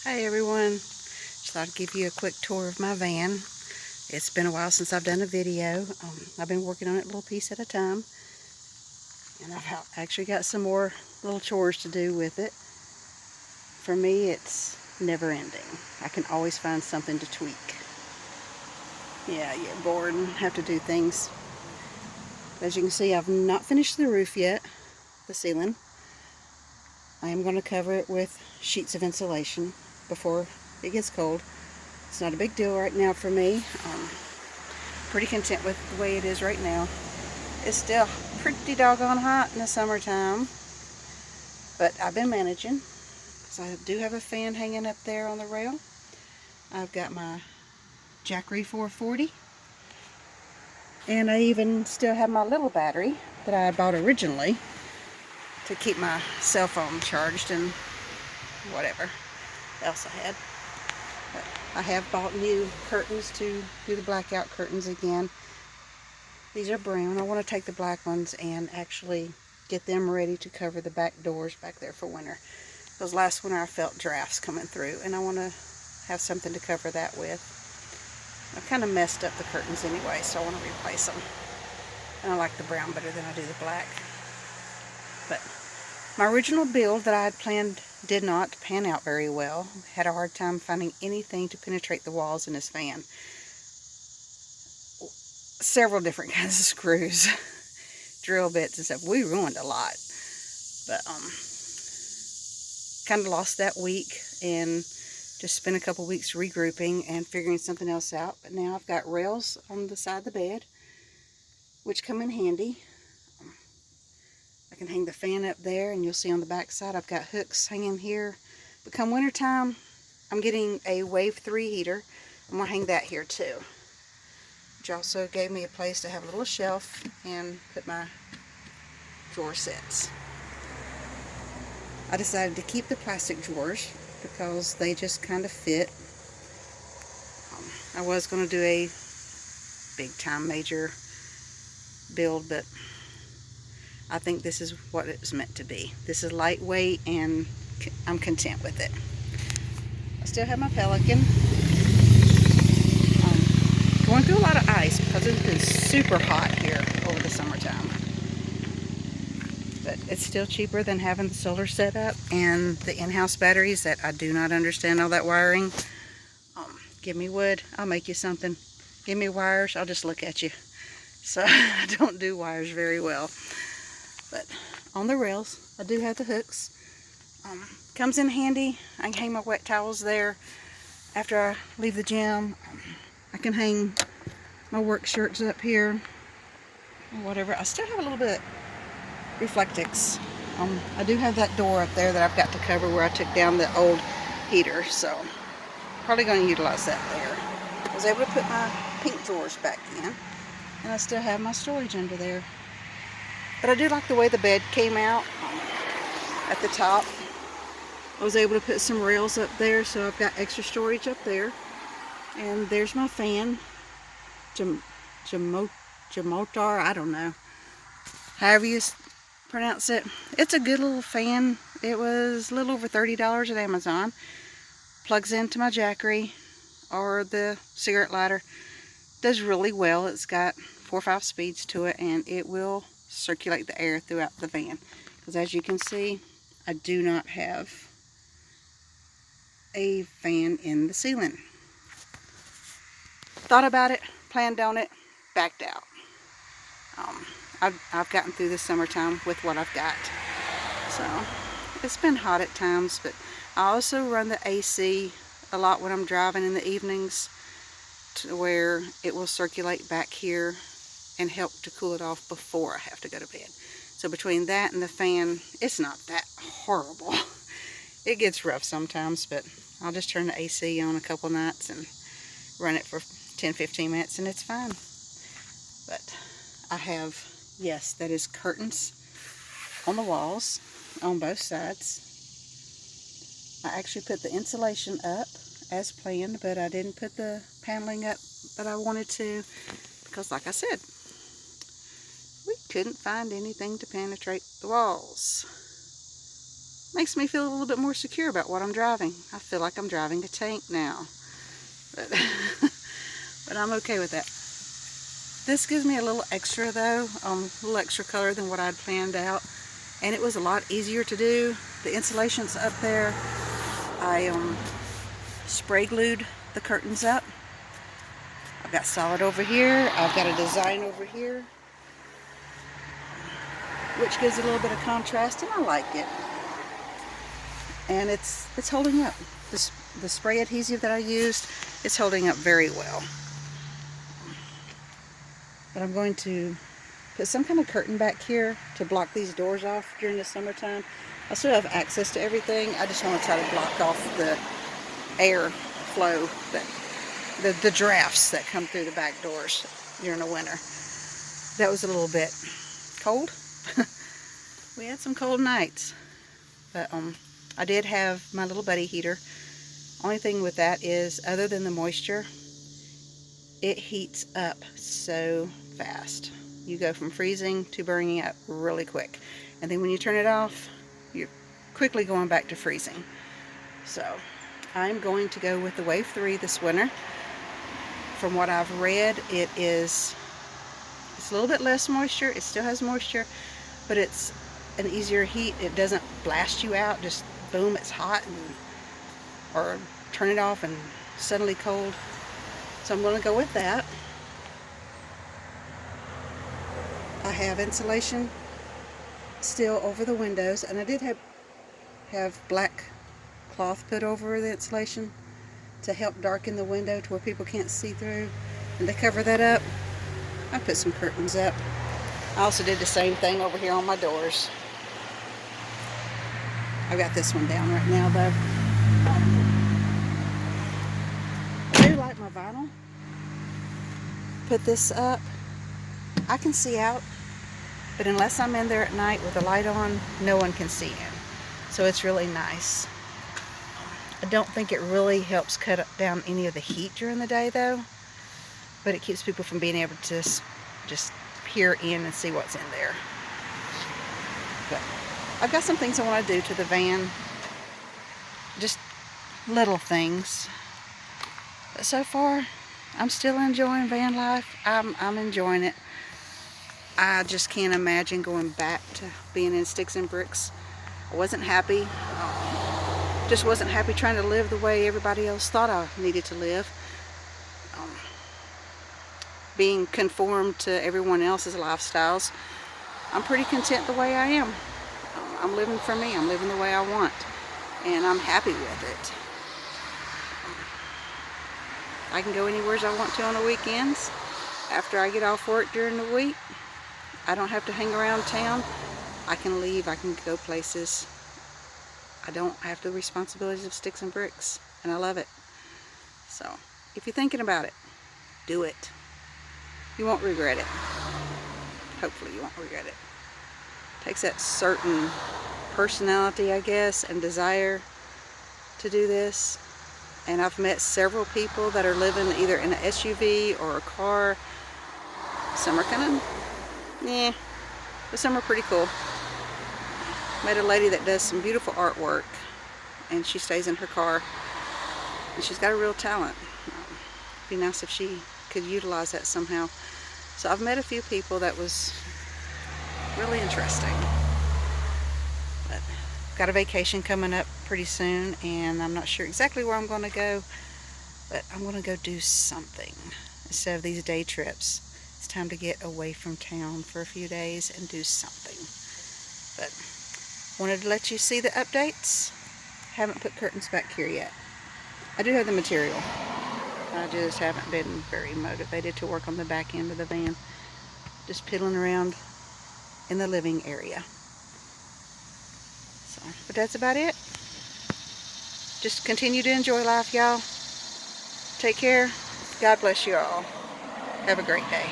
Hi everyone, just thought I'd give you a quick tour of my van. It's been a while since I've done a video. I've been working on it a little piece at a time, and I've actually got some more little chores to do with it. For me, it's never ending. I can always find something to tweak. Yeah, you get bored and have to do things. As you can see, I've not finished the roof yet, the ceiling. I am going to cover it with sheets of insulation before it gets cold. It's not a big deal right now for me. Pretty content with the way it is right now. It's still pretty doggone hot in the summertime, but I've been managing. So I do have a fan hanging up there on the rail. I've got my Jackery 440, and I even still have my little battery that I bought originally to keep my cell phone charged and whatever else I had. But I have bought new curtains to do the blackout curtains again. These are brown. I want to take the black ones and actually get them ready to cover the back doors back there for winter. Because last winter I felt drafts coming through, and I want to have something to cover that with. I've kind of messed up the curtains anyway, so I want to replace them. And I like the brown better than I do the black. But my original build that I had planned did not pan out very well. Had a hard time finding anything to penetrate the walls in this van. Several different kinds of screws, drill bits and stuff. We ruined a lot. But kind of lost that week and just spent a couple weeks regrouping and figuring something else out. But now I've got rails on the side of the bed, which come in handy. I can hang the fan up there, and you'll see on the back side I've got hooks hanging here. But come winter time, I'm getting a Wave 3 heater. I'm going to hang that here too, which also gave me a place to have a little shelf and put my drawer sets. I decided to keep the plastic drawers because they just kind of fit. I was going to do a big time major build, but I think this is what it's meant to be. This is lightweight and I'm content with it. I still have my Pelican. Going through a lot of ice because it's been super hot here over the summertime. But it's still cheaper than having the solar set up and the in-house batteries that I do not understand all that wiring. Give me wood, I'll make you something. Give me wires, I'll just look at you. So I don't do wires very well. But on the rails, I do have the hooks. Comes in handy. I can hang my wet towels there. After I leave the gym, I can hang my work shirts up here or whatever. I still have a little bit of Reflectix. I do have that door up there that I've got to cover where I took down the old heater, so probably going to utilize that there. I was able to put my pink drawers back in, and I still have my storage under there. But I do like the way the bed came out at the top. I was able to put some rails up there, so I've got extra storage up there. And there's my fan, Jamotar, I don't know, however you pronounce it. It's a good little fan. It was a little over $30 at Amazon. Plugs into my Jackery or the cigarette lighter. Does really well. It's got 4 or 5 speeds to it, and it will circulate the air throughout the van. Because as you can see, I do not have a fan in the ceiling. Thought about it, planned on it, backed out. I've gotten through the summertime with what I've got. So it's been hot at times, but I also run the AC a lot when I'm driving in the evenings to where it will circulate back here and help to cool it off before I have to go to bed. So between that and the fan, it's not that horrible. It gets rough sometimes, but I'll just turn the AC on a couple nights and run it for 10-15 minutes and it's fine. But I have, yes, that is curtains on the walls on both sides. I actually put the insulation up as planned, but I didn't put the paneling up that I wanted to because, like I said, we couldn't find anything to penetrate the walls. makes me feel a little bit more secure about what I'm driving. I feel like I'm driving a tank now. But, but I'm okay with that. This gives me a little extra though, a little extra color than what I'd planned out. And it was a lot easier to do. The insulation's up there. I spray glued the curtains up. I've got solid over here. I've got a design over here, which gives a little bit of contrast, and I like it. And it's holding up. The spray adhesive that I used is holding up very well. But I'm going to put some kind of curtain back here to block these doors off during the summertime. I still have access to everything. I just want to try to block off the air flow, that the drafts that come through the back doors during the winter. That was a little bit cold. We had some cold nights. But I did have my little buddy heater. Only thing with that is, other than the moisture, it heats up so fast. You go from freezing to burning up really quick. And then when you turn it off, you're quickly going back to freezing. So I'm going to go with the Wave 3 this winter. From what I've read, it's a little bit less moisture. It still has moisture, but it's an easier heat. It doesn't blast you out, just boom, it's hot, or turn it off and suddenly cold. So I'm going to go with that. I have insulation still over the windows, and I did have black cloth put over the insulation to help darken the window to where people can't see through. And to cover that up, I put some curtains up. I also did the same thing over here on my doors. I've got this one down right now though. I do like my vinyl. Put this up. I can see out, but unless I'm in there at night with the light on, no one can see in. So it's really nice. I don't think it really helps cut down any of the heat during the day though, but it keeps people from being able to just peer in and see what's in there. But I've got some things I want to do to the van, just little things. But so far, I'm still enjoying van life. I'm enjoying it. I just can't imagine going back to being in sticks and bricks. I wasn't happy. Just wasn't happy trying to live the way everybody else thought I needed to live. Being conformed to everyone else's lifestyles. I'm pretty content the way I am. I'm living for me. I'm living the way I want. And I'm happy with it. I can go anywhere I want to on the weekends. After I get off work during the week, I don't have to hang around town. I can leave. I can go places. I don't have the responsibilities of sticks and bricks. And I love it. So, if you're thinking about it, do it. You won't regret it. Hopefully you won't regret it. Takes that certain personality, I guess, and desire to do this. And I've met several people that are living either in an SUV or a car. Some are kind of, but some are pretty cool. Met a lady that does some beautiful artwork, and she stays in her car, and she's got a real talent. It'd be nice if she could utilize that somehow. So I've met a few people that was really interesting. But I've got a vacation coming up pretty soon, and I'm not sure exactly where I'm going to go, but I'm going to go do something instead of these day trips. It's time to get away from town for a few days and do something. But wanted to let you see the updates. Haven't put curtains back here yet. I do have the material. I just haven't been very motivated to work on the back end of the van. Just piddling around in the living area. So, but that's about it. Just continue to enjoy life, y'all. Take care. God bless you all. Have a great day.